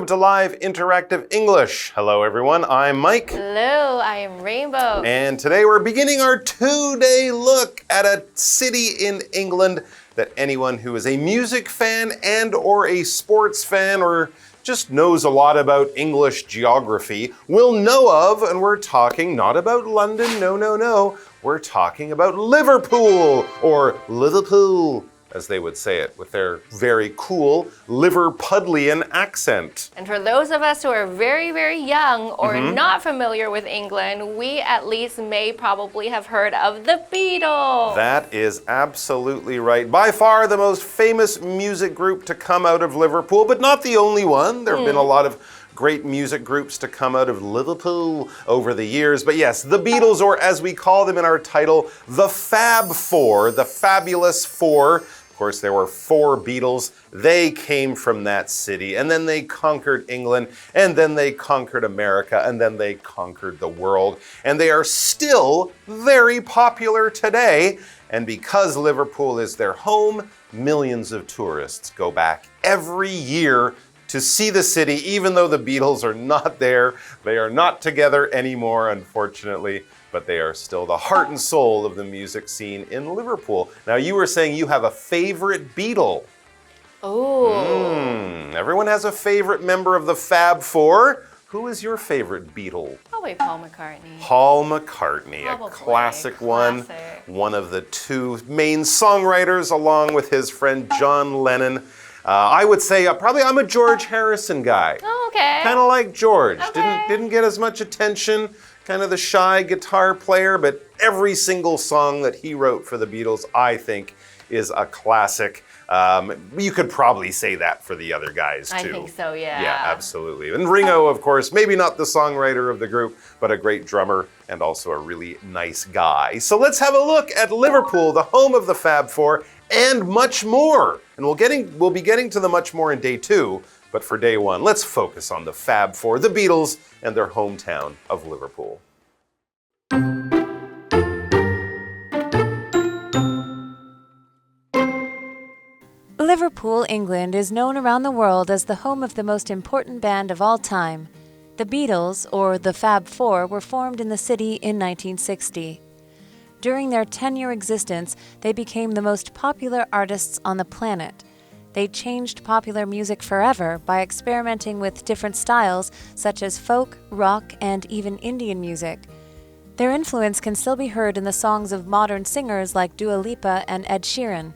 welcome to Live Interactive English. Hello everyone, I'm Mike. Hello, I am Rainbow. And today we're beginning our 2-day look at a city in England that anyone who is a music fan and or a sports fan or just knows a lot about English geography will know of, and we're talking not about London, no. We're talking about Liverpool, or Liverpool, as they would say it with their very cool Liverpudlian accent. And for those of us who are very, very young or not familiar with England, we at least may probably have heard of the Beatles. That is absolutely right. By far the most famous music group to come out of Liverpool, but not the only one. There have been a lot of great music groups to come out of Liverpool over the years. But yes, the Beatles, or as we call them in our title, the Fab Four, the Fabulous Four. Of course, there were 4 Beatles. They came from that city, and then they conquered England, and then they conquered America, and then they conquered the world. And they are still very popular today. And because Liverpool is their home, millions of tourists go back every year to see the city, even though the Beatles are not there. They are not together anymore, unfortunately, but they are still the heart and soul of the music scene in Liverpool. Now, you were saying you have a favorite Beatle. Oh. Everyone has a favorite member of the Fab Four. Who is your favorite Beatle? Probably Paul McCartney. Paul McCartney, Probably. a classic one. Classic. One of the 2 main songwriters, along with his friend John Lennon. I would say probably I'm a George Harrison guy. Oh, okay. Kind of like George. Okay. Didn't get as much attention, kind of the shy guitar player, but every single song that he wrote for the Beatles, I think, is a classic. You could probably say that for the other guys too. I think so, yeah. Yeah, absolutely. And Ringo, of course, maybe not the songwriter of the group, but a great drummer and also a really nice guy. So let's have a look at Liverpool, the home of the Fab Four, and much more. And we'll be getting to the much more in day 2, but for day 1, let's focus on the Fab Four, the Beatles, and their hometown of Liverpool. Liverpool, England is known around the world as the home of the most important band of all time. The Beatles, or the Fab Four, were formed in the city in 1960. During their 10-year existence, they became the most popular artists on the planet. They changed popular music forever by experimenting with different styles such as folk, rock, and even Indian music. Their influence can still be heard in the songs of modern singers like Dua Lipa and Ed Sheeran.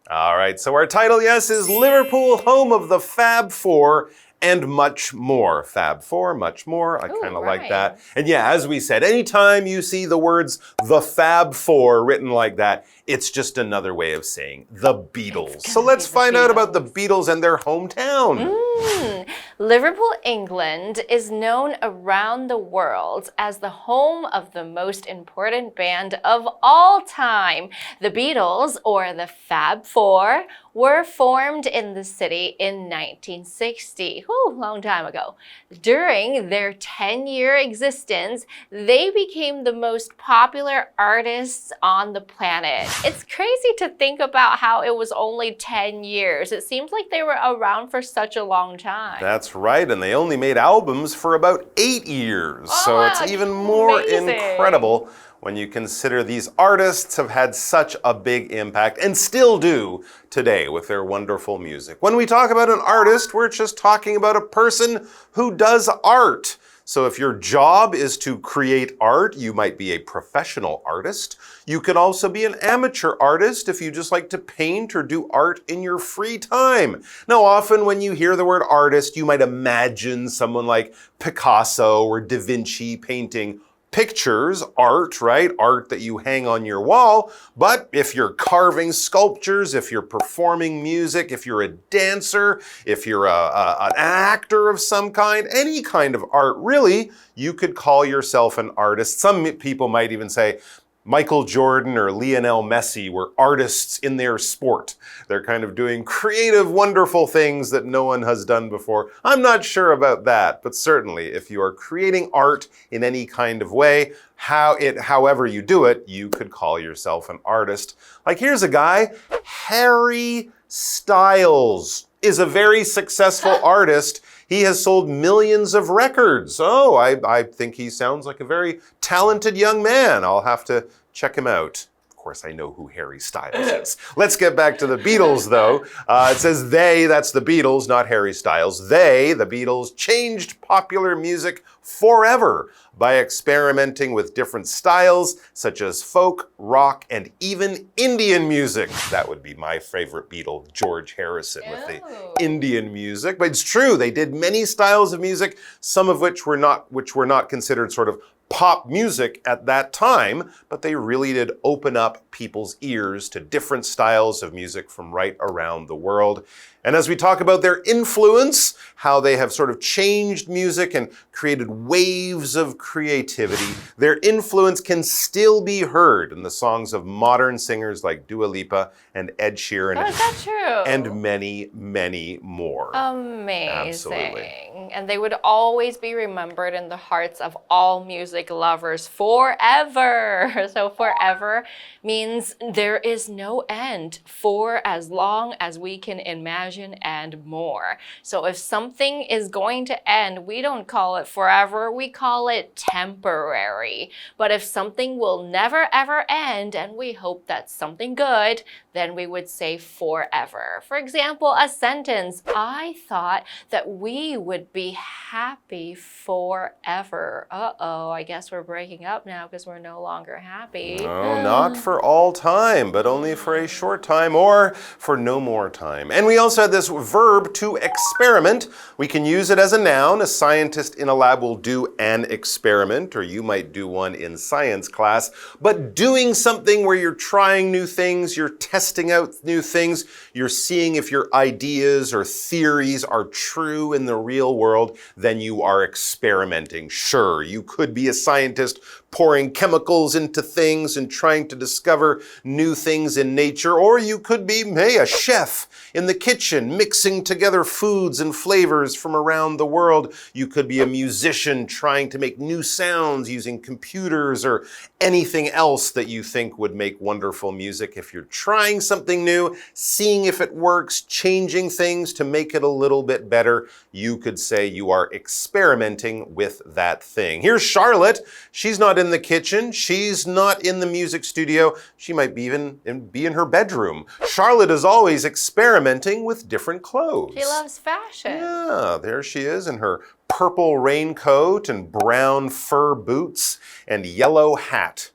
All right, so our title, yes, is Liverpool, home of the Fab Four, and much more. Fab Four, much more. I kind of like that. And yeah, as we said, anytime you see the words the Fab Four written like that, it's just another way of saying the Beatles. So let's find out about the Beatles and their hometown. Liverpool, England is known around the world as the home of the most important band of all time. The Beatles, or the Fab Four, were formed in the city in 1960. Whew, long time ago. During their 10-year existence, they became the most popular artists on the planet. It's crazy to think about how it was only 10 years. It seems like they were around for such a long time. That's right, and they only made albums for about 8 years. So it's even more incredible when you consider these artists have had such a big impact and still do today with their wonderful music. When we talk about an artist, we're just talking about a person who does art. So if your job is to create art, you might be a professional artist. You could also be an amateur artist if you just like to paint or do art in your free time. Now, often when you hear the word artist, you might imagine someone like Picasso or Da Vinci painting pictures, art, right? Art that you hang on your wall. But if you're carving sculptures, if you're performing music, if you're a dancer, if you're an actor of some kind, any kind of art, really, you could call yourself an artist. Some people might even say, Michael Jordan or Lionel Messi were artists in their sport. They're kind of doing creative, wonderful things that no one has done before. I'm not sure about that, but certainly if you are creating art in any kind of way, however you do it, you could call yourself an artist. Like here's a guy, Harry Styles is a very successful artist. He has sold millions of records. Oh, I think he sounds like a very talented young man. I'll have to check him out. Of course, I know who Harry Styles is. Let's get back to the Beatles, though. It says they, that's the Beatles, not Harry Styles. They, the Beatles, changed popular music forever by experimenting with different styles, such as folk, rock, and even Indian music. That would be my favorite Beatle, George Harrison, with the Indian music. But it's true, they did many styles of music, some of which were not considered sort of pop music at that time, but they really did open up people's ears to different styles of music from right around the world. And as we talk about their influence, how they have sort of changed music and created waves of creativity, their influence can still be heard in the songs of modern singers like Dua Lipa and Ed Sheeran. Oh, is that true? And many, many more. Amazing. Absolutely. And they would always be remembered in the hearts of all music lovers forever. So forever means there is no end, for as long as we can imagine and more. So if something is going to end, we don't call it forever, we call it temporary. But if something will never ever end, and we hope that's something good, then we would say forever. For example, a sentence, I thought that we would be happy forever. Uh-oh, I guess we're breaking up now because we're no longer happy. No, not for all time, but only for a short time or for no more time. And we also had this verb to experiment. We can use it as a noun. A scientist in a lab will do an experiment, or you might do one in science class. But doing something where you're trying new things, you're testing out new things, you're seeing if your ideas or theories are true in the real world, then you are experimenting. Sure, you could be a scientist pouring chemicals into things and trying to discover new things in nature, or you could be, hey, a chef in the kitchen mixing together foods and flavors from around the world. You could be a musician trying to make new sounds using computers or anything else that you think would make wonderful music. If you're trying something new, seeing if it works, changing things to make it a little bit better, you could say you are experimenting with that thing. Here's Charlotte. She's not in the kitchen. She's not in the music studio. She might be even be in her bedroom. Charlotte is always experimenting with different clothes. She loves fashion. Yeah, there she is in her purple raincoat and brown fur boots and yellow hat.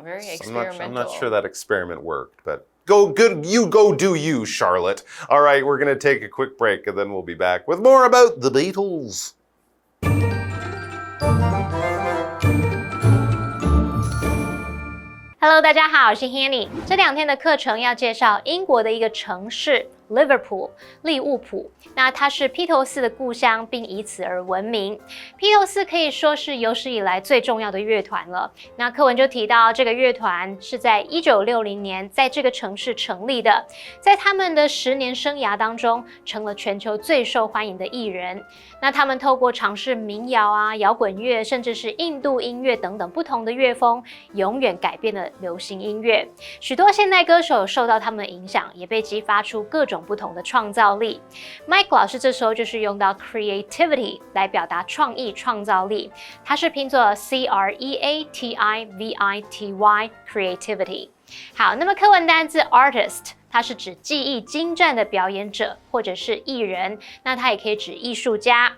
Very experimental. I'm not sure that experiment worked, but go do you, Charlotte. All right, we're going to take a quick break and then we'll be back with more about the Beatles. Hello， 大家好，我是 Hanny。这2天的课程要介绍英国的一个城市 Liverpool 利物浦。那它是披头四的故乡，并以此而闻名。披头四可以说是有史以来最重要的乐团了。那课文就提到，这个乐团是在1960年在这个城市成立的，在他们的10年生涯当中，成了全球最受欢迎的艺人。那他们透过尝试民谣啊、摇滚乐，甚至是印度音乐等等不同的乐风，永远改变了流行音乐。许多现代歌手受到他们的影响，也被激发出各种不同的创造力。Mike 老师这时候就是用到 creativity 来表达创意、创造力，它是拼作 C-R-E-A-T-I-V-I-T-Y creativity。好，那么课文单字 artist。它是指技艺精湛的表演者或者是艺人，那它也可以指艺术家。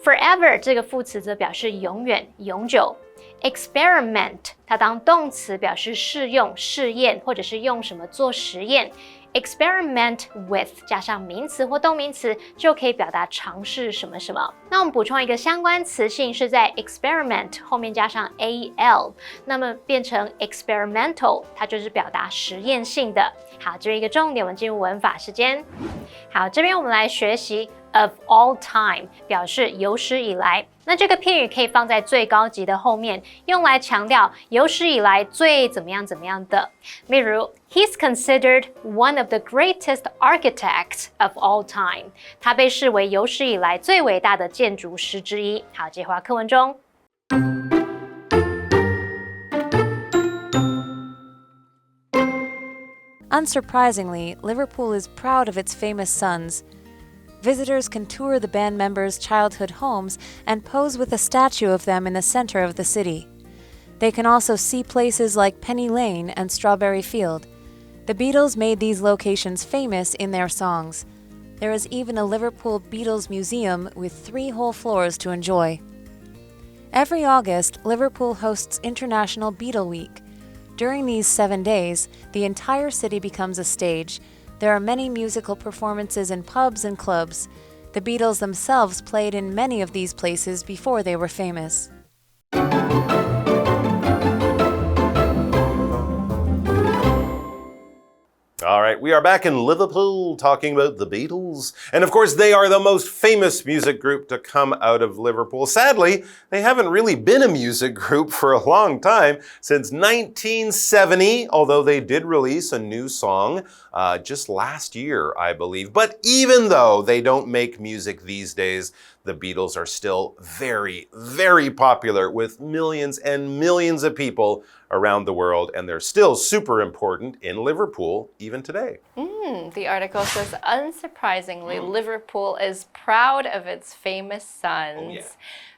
Forever 这个副词则表示永远、永久。Experiment 它当动词表示试用、试验或者是用什么做实验。Experiment with 加上名词或动名词就可以表达尝试什么什么。那我们补充一个相关词性是在 experiment 后面加上 al， 那么变成 experimental， 它就是表达实验性的。好，这是一个重点，我们进入文法时间。好，这边我们来学习 of all time 表示有史以来。那这个片语可以放在最高级的后面，用来强调有史以来最怎么样怎么样的。例如 He's considered one of the greatest architects of all time. 他被视为有史以来最伟大的建筑师之一。好，接话课文中。Unsurprisingly, Liverpool is proud of its famous sons. Visitors can tour the band members' childhood homes and pose with a statue of them in the center of the city. They can also see places like Penny Lane and Strawberry Field. The Beatles made these locations famous in their songs. There is even a Liverpool Beatles museum with 3 whole floors to enjoy. Every August, Liverpool hosts International Beatle Week. During these 7 days, the entire city becomes a stage. There are many musical performances in pubs and clubs. The Beatles themselves played in many of these places before they were famous. All right, we are back in Liverpool talking about the Beatles. And of course, they are the most famous music group to come out of Liverpool. Sadly, they haven't really been a music group for a long time, since 1970, although they did release a new song just last year, I believe. But even though they don't make music these days, the Beatles are still very, very popular with millions and millions of people around the world, and they're still super important in Liverpool even today. The article says, unsurprisingly, Liverpool is proud of its famous sons. Oh, yeah.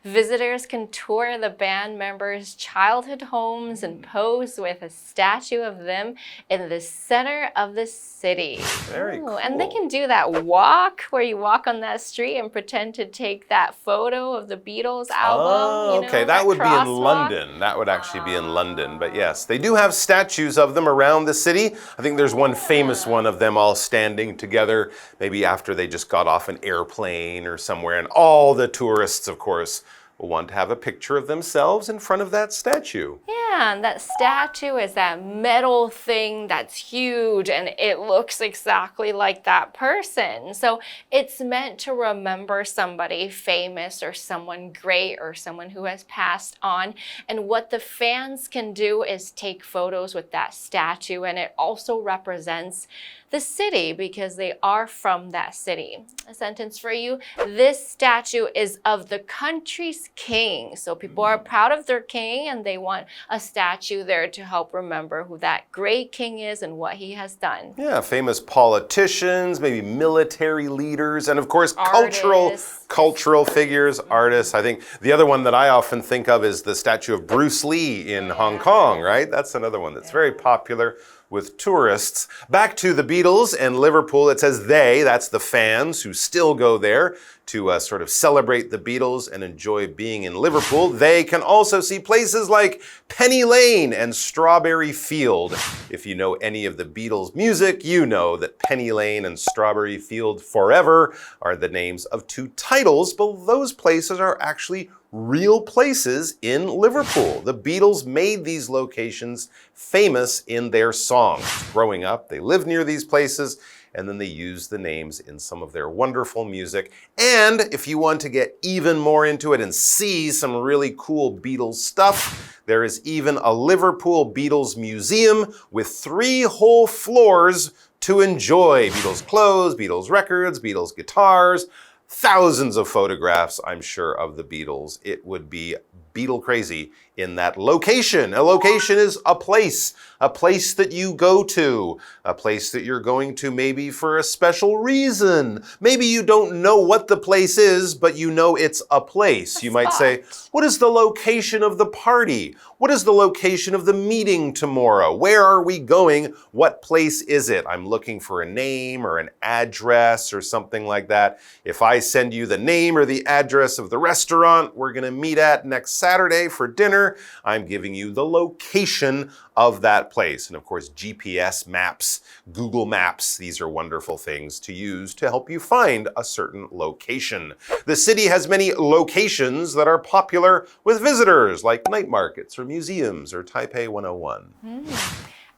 Visitors can tour the band members' childhood homes and pose with a statue of them in the center of the city. Very cool. And they can do that walk where you walk on that street and pretend to take that photo of the Beatles album. Oh, okay. That would be in London. That would actually be in London. But yes, they do have statues of them around the city. I think there's one famous one of them all standing together, maybe after they just got off an airplane or somewhere. And all the tourists, of course, will want to have a picture of themselves in front of that statue. Yeah, and that statue is that metal thing that's huge and it looks exactly like that person. So it's meant to remember somebody famous or someone great or someone who has passed on. And what the fans can do is take photos with that statue, and it also represents the city because they are from that city. A sentence for you. This statue is of the country's king. So people are proud of their king and they want a statue there to help remember who that great king is and what he has done. Yeah, famous politicians, maybe military leaders, and of course cultural figures, artists. I think the other one that I often think of is the statue of Bruce Lee in Hong Kong, right? That's another one that's very popular with tourists. Back to the Beatles and Liverpool, it says they, that's the fans who still go there to sort of celebrate the Beatles and enjoy being in Liverpool. They can also see places like Penny Lane and Strawberry Field. If you know any of the Beatles music, you know that Penny Lane and Strawberry Field Forever are the names of 2 titles, but those places are actually real places in Liverpool. The Beatles made these locations famous in their songs. Growing up, they lived near these places, and then they used the names in some of their wonderful music. And if you want to get even more into it and see some really cool Beatles stuff, there is even a Liverpool Beatles museum with 3 whole floors to enjoy. Beatles clothes, Beatles records, Beatles guitars, thousands of photographs, I'm sure, of the Beatles. It would be Beatle crazy in that location. A location is a place that you go to, a place that you're going to maybe for a special reason. Maybe you don't know what the place is, but you know it's a place. You might say, what is the location of the party? What is the location of the meeting tomorrow? Where are we going? What place is it? I'm looking for a name or an address or something like that. If I send you the name or the address of the restaurant we're going to meet at next Saturday for dinner, I'm giving you the location of that place. And of course, GPS maps, Google Maps, these are wonderful things to use to help you find a certain location. The city has many locations that are popular with visitors, like night markets or museums or Taipei 101.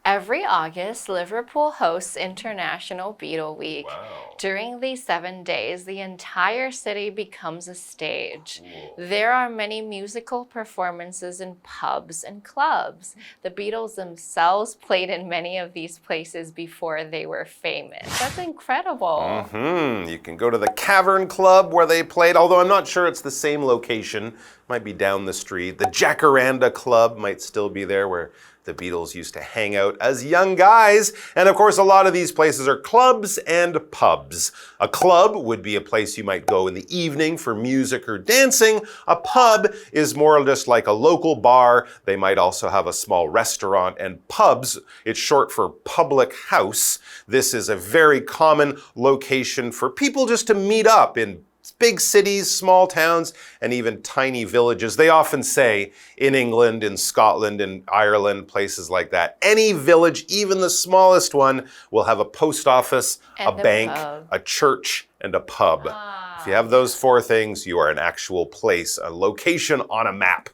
Every August, Liverpool hosts International Beatle Week. Wow. During these 7 days, the entire city becomes a stage. There are many musical performances in pubs and clubs. The Beatles themselves played in many of these places before they were famous. That's incredible. You can go to the Cavern Club where they played, although I'm not sure it's the same location. Might be down the street. The Jacaranda Club might still be there where the Beatles used to hang out as young guys. And of course, a lot of these places are clubs and pubs. A club would be a place you might go in the evening for music or dancing. A pub is more just like a local bar. They might also have a small restaurant. And pubs, it's short for public house. This is a very common location for people just to meet up in big cities, small towns, and even tiny villages. They often say in England, in Scotland, in Ireland, places like that, any village, even the smallest one, will have a post office, a bank, a church, and a pub. If you have those 4 things, you are an actual place, a location on a map.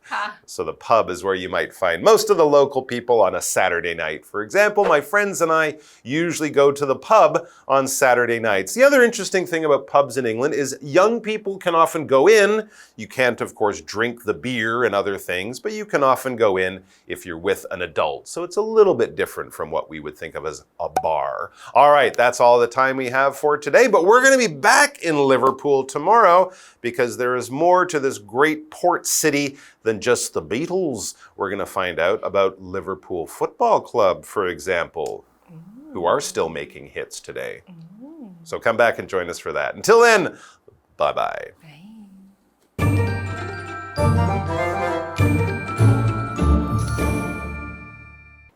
So the pub is where you might find most of the local people on a Saturday night. For example, my friends and I usually go to the pub on Saturday nights. The other interesting thing about pubs in England is young people can often go in. You can't, of course, drink the beer and other things, but you can often go in if you're with an adult. So it's a little bit different from what we would think of as a bar. All right, that's all the time we have for today, but we're going to be back in Liverpool tomorrow because there is more to this great port city than just the Beatles. We're going to find out about Liverpool Football Club, for example, who are still making hits today. So come back and join us for that. Until then, bye-bye. Bye.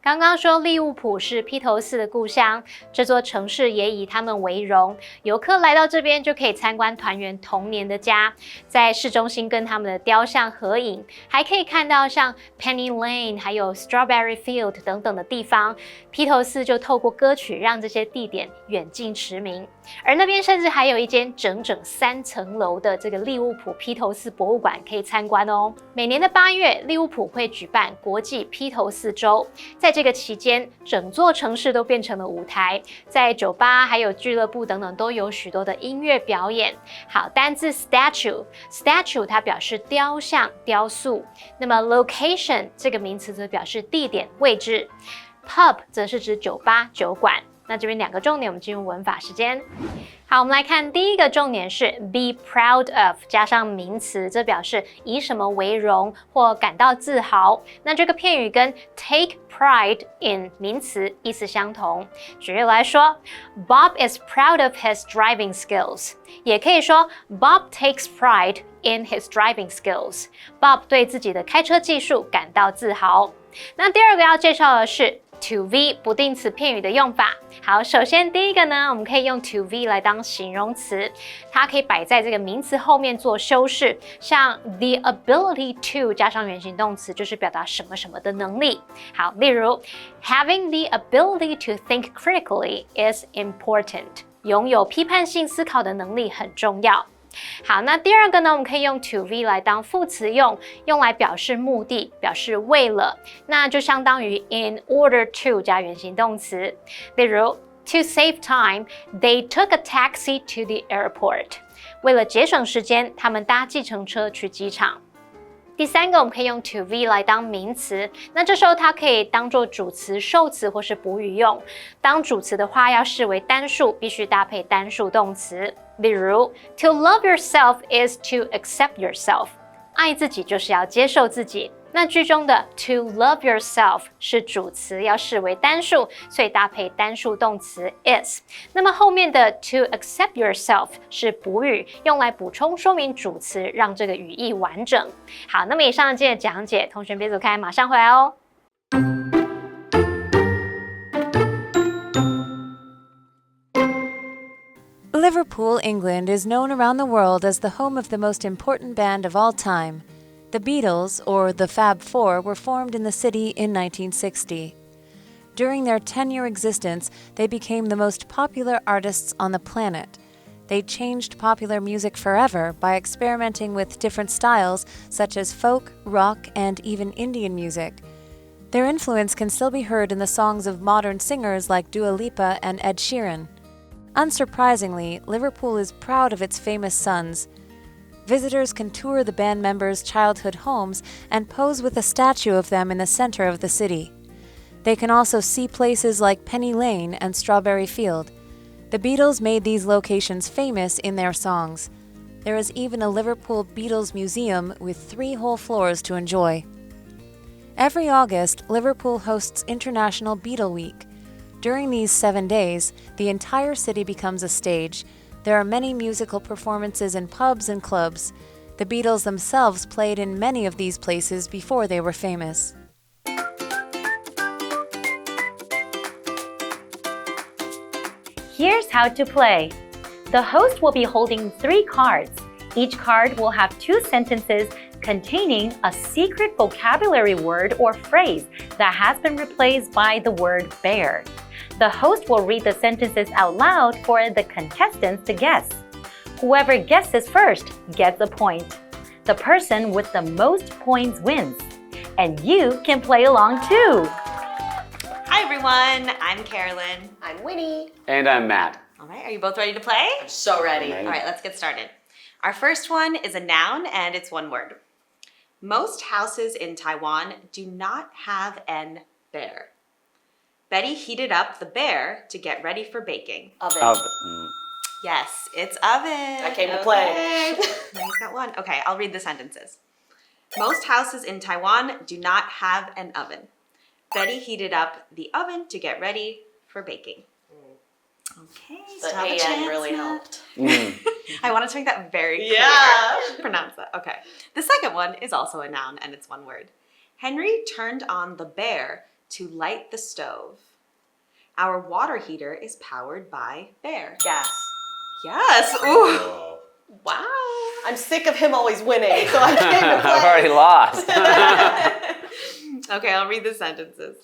刚刚说利物浦是披头四的故乡，这座城市也以他们为荣。游客来到这边就可以参观团员童年的家，在市中心跟他们的雕像合影，还可以看到像 Penny Lane 还有 Strawberry Field 等等的地方。披头四就透过歌曲让这些地点远近驰名。而那边甚至还有一间整整3层楼的这个利物浦披头四博物馆可以参观哦。每年的8月，利物浦会举办国际披头四周，在这个期间，整座城市都变成了舞台，在酒吧还有俱乐部等等都有许多的音乐表演。好，单字 statue 它表示雕像、雕塑，那么 location 这个名词则表示地点、位置。pub 则是指酒吧、酒馆。那这边2个重点，我们进入文法时间。好，我们来看第一个重点是 be proud of 加上名词，这表示以什么为荣或感到自豪。那这个片语跟 take pride in 名词意思相同。举例来说 ，Bob is proud of his driving skills， 也可以说 Bob takes pride in his driving skills。Bob 对自己的开车技术感到自豪。那第二个要介绍的是to V 不定词片语的用法。好，首先第一个呢，我们可以用 to V 来当形容词，它可以摆在这个名词后面做修饰，像 the ability to 加上原形动词，就是表达什么什么的能力。好，例如 having the ability to think critically is important， 拥有批判性思考的能力很重要。好，那第二个呢，我们可以用 to V 来当副词用来表示目的，表示为了，那就相当于 in order to 加原形动词。例如 to save time, they took a taxi to the airport。为了节省时间，他们搭计程车去机场。第三个，我们可以用 to V 来当名词，那这时候它可以当做主词、受词或是补语用。当主词的话，要视为单数，必须搭配单数动词。例如 to love yourself is to accept yourself， 爱自己就是要接受自己。那句中的 to love yourself 是主词，要视为单数，所以搭配单数动词 is。那么后面的 to accept yourself 是补语，用来补充说明主词，让这个语义完整。好，那么以上今天的讲解，同学别走开，马上回来哦。Liverpool, England is known around the world as the home of the most important band of all time. The Beatles, or the Fab Four, were formed in the city in 1960. During their 10-year existence, they became the most popular artists on the planet. They changed popular music forever by experimenting with different styles such as folk, rock, and even Indian music. Their influence can still be heard in the songs of modern singers like Dua Lipa and Ed Sheeran. Unsurprisingly, Liverpool is proud of its famous sons. Visitors can tour the band members' childhood homes and pose with a statue of them in the center of the city. They can also see places like Penny Lane and Strawberry Field. The Beatles made these locations famous in their songs. There is even a Liverpool Beatles museum with 3 whole floors to enjoy. Every August, Liverpool hosts International Beatle Week. During these 7 days, the entire city becomes a stage. There are many musical performances in pubs and clubs. The Beatles themselves played in many of these places before they were famous. Here's how to play. The host will be holding 3 cards. Each card will have 2 sentences containing a secret vocabulary word or phrase that has been replaced by the word bear. The host will read the sentences out loud for the contestants to guess. Whoever guesses first gets a point. The person with the most points wins. And you can play along too. Hi everyone, I'm Carolyn. I'm Winnie. And I'm Matt. All right, are you both ready to play? I'm so ready. Ready. All right, let's get started. Our first one is a noun and it's one word. Most houses in Taiwan do not have an bear. Betty heated up the bear to get ready for baking. Oven. Yes, it's oven. I came to play. He's got one. Okay, I'll read the sentences. Most houses in Taiwan do not have an oven. Betty heated up the oven to get ready for baking. Okay, The still have a AN chance, really Matt. helped. I wanted to make that very clear. Yeah. Pronounce that. Okay. The second one is also a noun and it's one word. Henry turned on the bear to light the stove. Our water heater is powered by bear. Gas. Yes. Ooh. Wow. I'm sick of him always winning, so I came to play. I've already lost. Okay, I'll read the sentences.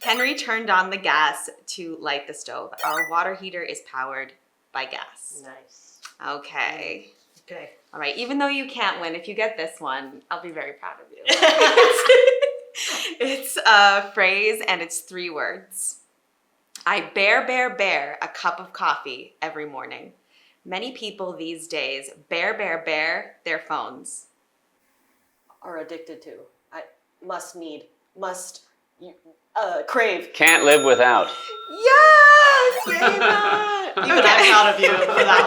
Henry turned on the gas to light the stove. Our water heater is powered by gas. Nice. Okay. Okay. All right, even though you can't win, if you get this one, I'll be very proud of you. It's a phrase and it's 3 words. I bear a cup of coffee every morning. Many people these days bear their phones. Are addicted to. Crave. Can't live without. Yes! Yay, Matt! Even I'm proud of you for that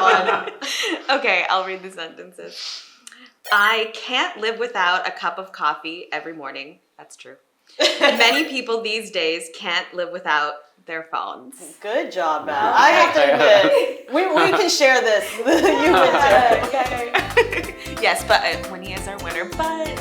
one. Okay, I'll read the sentences. I can't live without a cup of coffee every morning. That's true. Many people these days can't live without their phones. Good job, Matt. I have to admit, we can share this. You win too. Okay. Yes, but Winnie is our winner, but